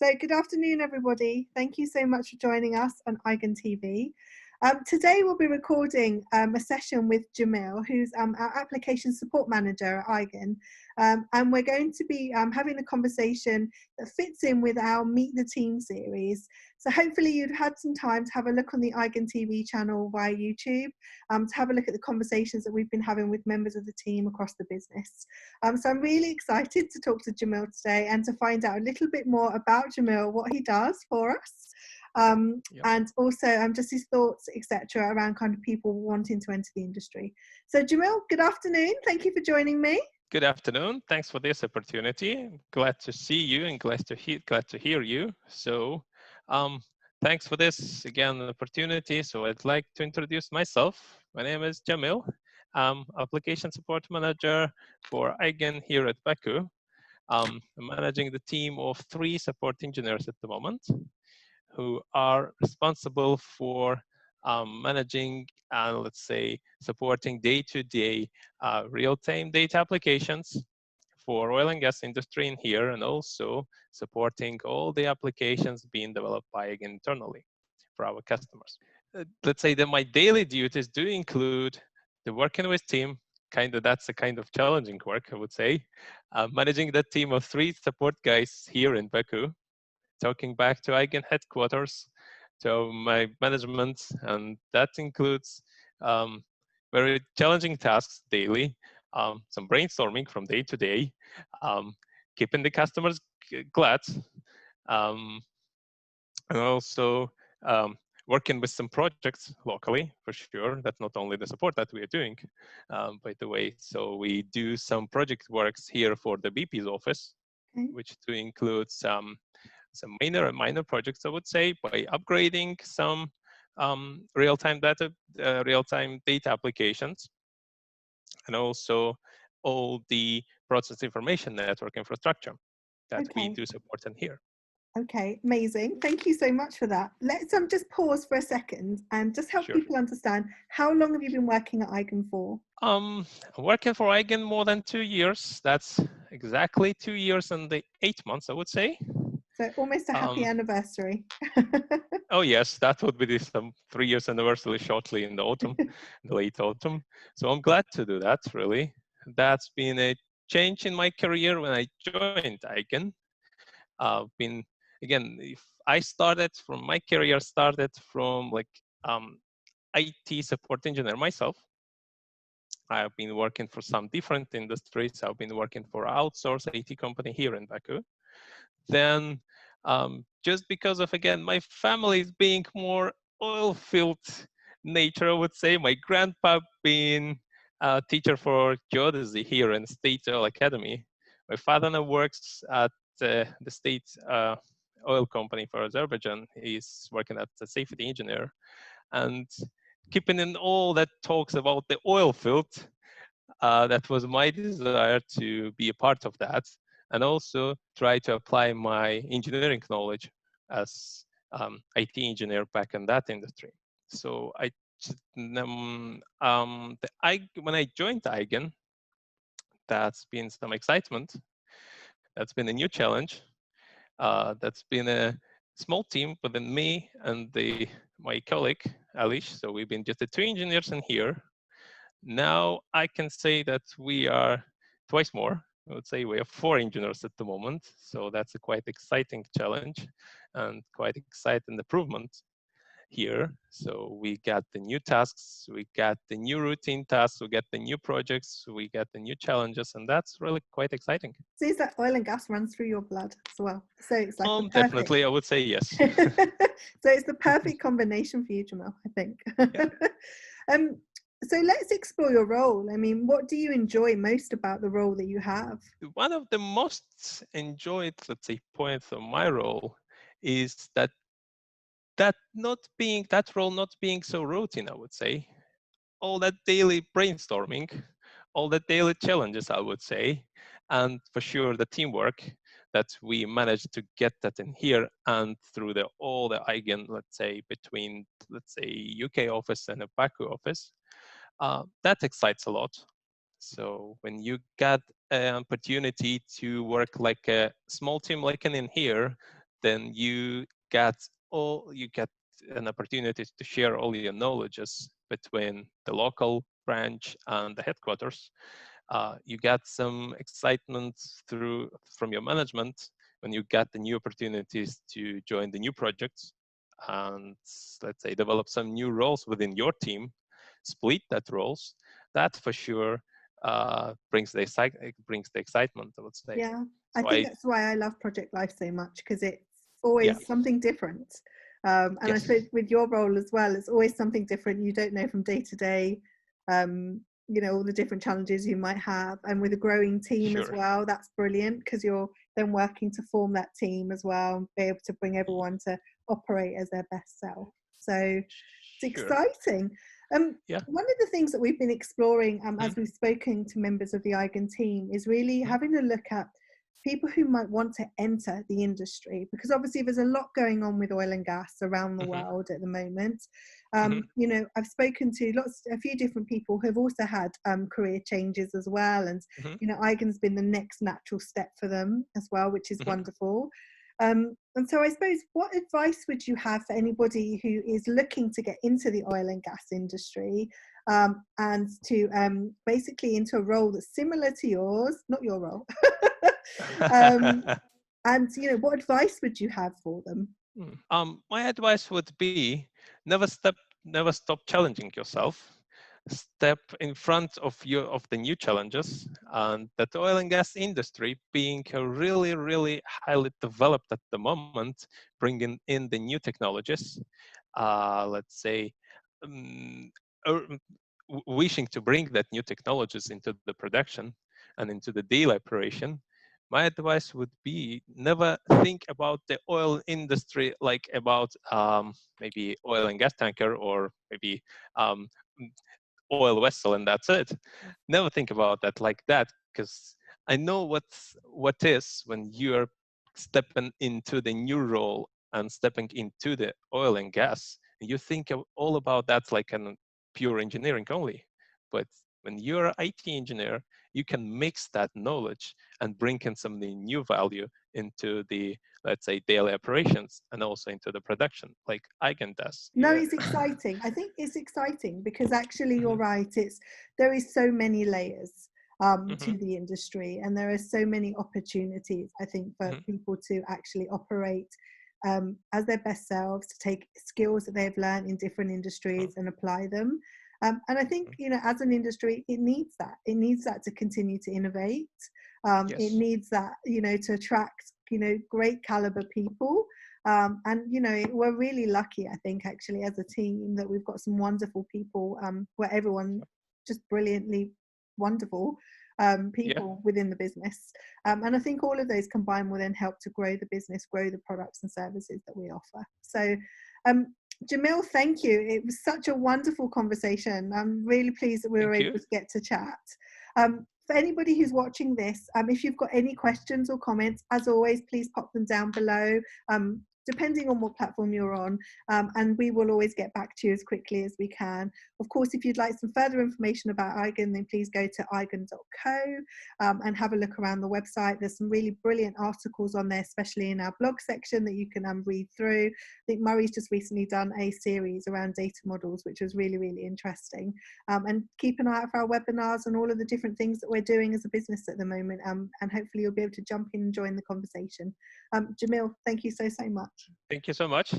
So good afternoon, everybody. Thank you so much for joining us on Eigen TV. Today we'll be recording a session with Jamil, who's our application support manager at Eigen. And we're going to be having a conversation that fits in with our Meet the Team series. So hopefully you've had some time to have a look on the Eigen TV channel via YouTube, to have a look at the conversations that we've been having with members of the team across the business. So I'm really excited to talk to Jamil today and to find out a little bit more about Jamil, what he does for us, and also just his thoughts, etc., around kind of people wanting to enter the industry. So Jamil, good afternoon. Thank you for joining me. Good afternoon. Thanks for this opportunity. Glad to see you and glad to hear you. So, thanks for this again opportunity. So I'd like to introduce myself. My name is Jamil. I'm application support manager for Eigen here at Baku. I'm managing the team of 3 support engineers at the moment, who are responsible for managing and let's say supporting day-to-day real-time data applications for oil and gas industry in here, and also supporting all the applications being developed by Eigen internally for our customers. Let's say that my daily duties do include the working with team. That's a kind of challenging work, I would say. Managing that team of 3 support guys here in Baku, talking back to Eigen headquarters, to my management, and that includes very challenging tasks daily, some brainstorming from day to day, keeping the customers glad, um, and also working with some projects locally, for sure. That's not only the support that we are doing, by the way. So we do some project works here for the BP's office, which do include some minor projects, I would say, by upgrading some real-time data applications, and also all the process information network infrastructure that we do support in here. Okay, amazing. Thank you so much for that. Let's just pause for a second and just help people understand, how long have you been working at Eigen for? I'm working for Eigen more than 2 years. That's exactly 2 years and 8 months, I would say. So almost a happy anniversary. Oh yes, that would be some 3 years anniversary shortly in the autumn, the late autumn. So I'm glad to do that, really. That's been a change in my career when I joined Eigen. If I started from my career, started from like IT support engineer myself. I've been working for some different industries. I've been working for an outsourced IT company here in Baku. Then just because of, again, my family's being more oil field nature, I would say, my grandpa being a teacher for geodesy here in State Oil Academy. My father now works at the state oil company for Azerbaijan. He's working as a safety engineer. And keeping in all that talks about the oil field, that was my desire to be a part of that, and also try to apply my engineering knowledge as IT engineer back in that industry. So when I joined Eigen, that's been some excitement. That's been a new challenge. That's been a small team within me and my colleague, Alish. So we've been just the 2 engineers in here. Now I can say that we are twice more. I would say we have 4 engineers at the moment. So that's a quite exciting challenge and quite exciting improvement here. So we got the new tasks, we got the new routine tasks, we get the new projects, we get the new challenges, and that's really quite exciting. Seems that oil and gas runs through your blood as well. So it's like definitely, I would say yes. So it's the perfect combination for you, Jamil, I think. Yeah. So let's explore your role. I mean, what do you enjoy most about the role that you have? One of the most enjoyed, let's say, points of my role is that role not being so routine, I would say. All that daily brainstorming, all the daily challenges, I would say, and for sure the teamwork that we managed to get that in here, and through all the Eigen, let's say, between, let's say, UK office and a Baku office, that excites a lot. So when you get an opportunity to work like a small team like in here, then you get an opportunity to share all your knowledges between the local branch and the headquarters. You get some excitement from your management when you get the new opportunities to join the new projects and, let's say, develop some new roles within your team, split that roles. That for sure brings the excitement, I would say. Yeah, I So think that's why I love Project Life so much, because it's always yeah, something different. And I yes, suppose with your role as well, it's always something different. You don't know from day to day, all the different challenges you might have. And with a growing team as sure, well, that's brilliant, because you're then working to form that team as well, and be able to bring everyone to operate as their best self. So it's sure, exciting. Um, yeah, One of the things that we've been exploring mm, as we've spoken to members of the Eigen team is really mm, having a look at people who might want to enter the industry, because obviously there's a lot going on with oil and gas around the mhm, world at the moment. mhm, I've spoken to a few different people who have also had career changes as well, and mhm, Eigen's been the next natural step for them as well, which is mhm. wonderful. And so I suppose, what advice would you have for anybody who is looking to get into the oil and gas industry, and to basically into a role that's similar to yours, not your role, um, and what advice would you have for them? My advice would be never stop challenging yourself. Step in front of the new challenges, and that oil and gas industry being really, really highly developed at the moment, bringing in the new technologies. Let's say, um, er, wishing to bring that new technologies into the production and into the daily operation. My advice would be never think about the oil industry like about maybe oil and gas tanker, or maybe um, oil vessel, and that's it. Never think about that like that, because I know what is when you're stepping into the new role and stepping into the oil and gas. You think all about that like an pure engineering only, but when you're an IT engineer, you can mix that knowledge and bring in some new value into the, let's say, daily operations, and also into the production, like Eigen does. No, Yeah. it's exciting. I think it's exciting because actually you're Mhm, right. There is so many layers mhm, to the industry, and there are so many opportunities, I think, for mhm, people to actually operate as their best selves, to take skills that they've learned in different mhm, industries and apply them. And I think, mhm. as an industry, it needs that. It needs that to continue to innovate. It Yes. needs that, to attract, great caliber people. And we're really lucky, I think, actually, as a team, that we've got some wonderful people, where everyone just brilliantly wonderful Yeah. people within the business. And I think all of those combined will then help to grow the business, grow the products and services that we offer. So um, Jamil, thank you. It was such a wonderful conversation. I'm really pleased that we were Thank able you. to get to chat. For anybody who's watching this, if you've got any questions or comments, as always, please pop them down below, depending on what platform you're on, and we will always get back to you as quickly as we can. Of course, if you'd like some further information about Eigen, then please go to eigen.co and have a look around the website. There's some really brilliant articles on there, especially in our blog section, that you can read through. I think Murray's just recently done a series around data models, which was really, really interesting. And keep an eye out for our webinars and all of the different things that we're doing as a business at the moment. And hopefully you'll be able to jump in and join the conversation. Jamil, thank you so much. Thank you so much.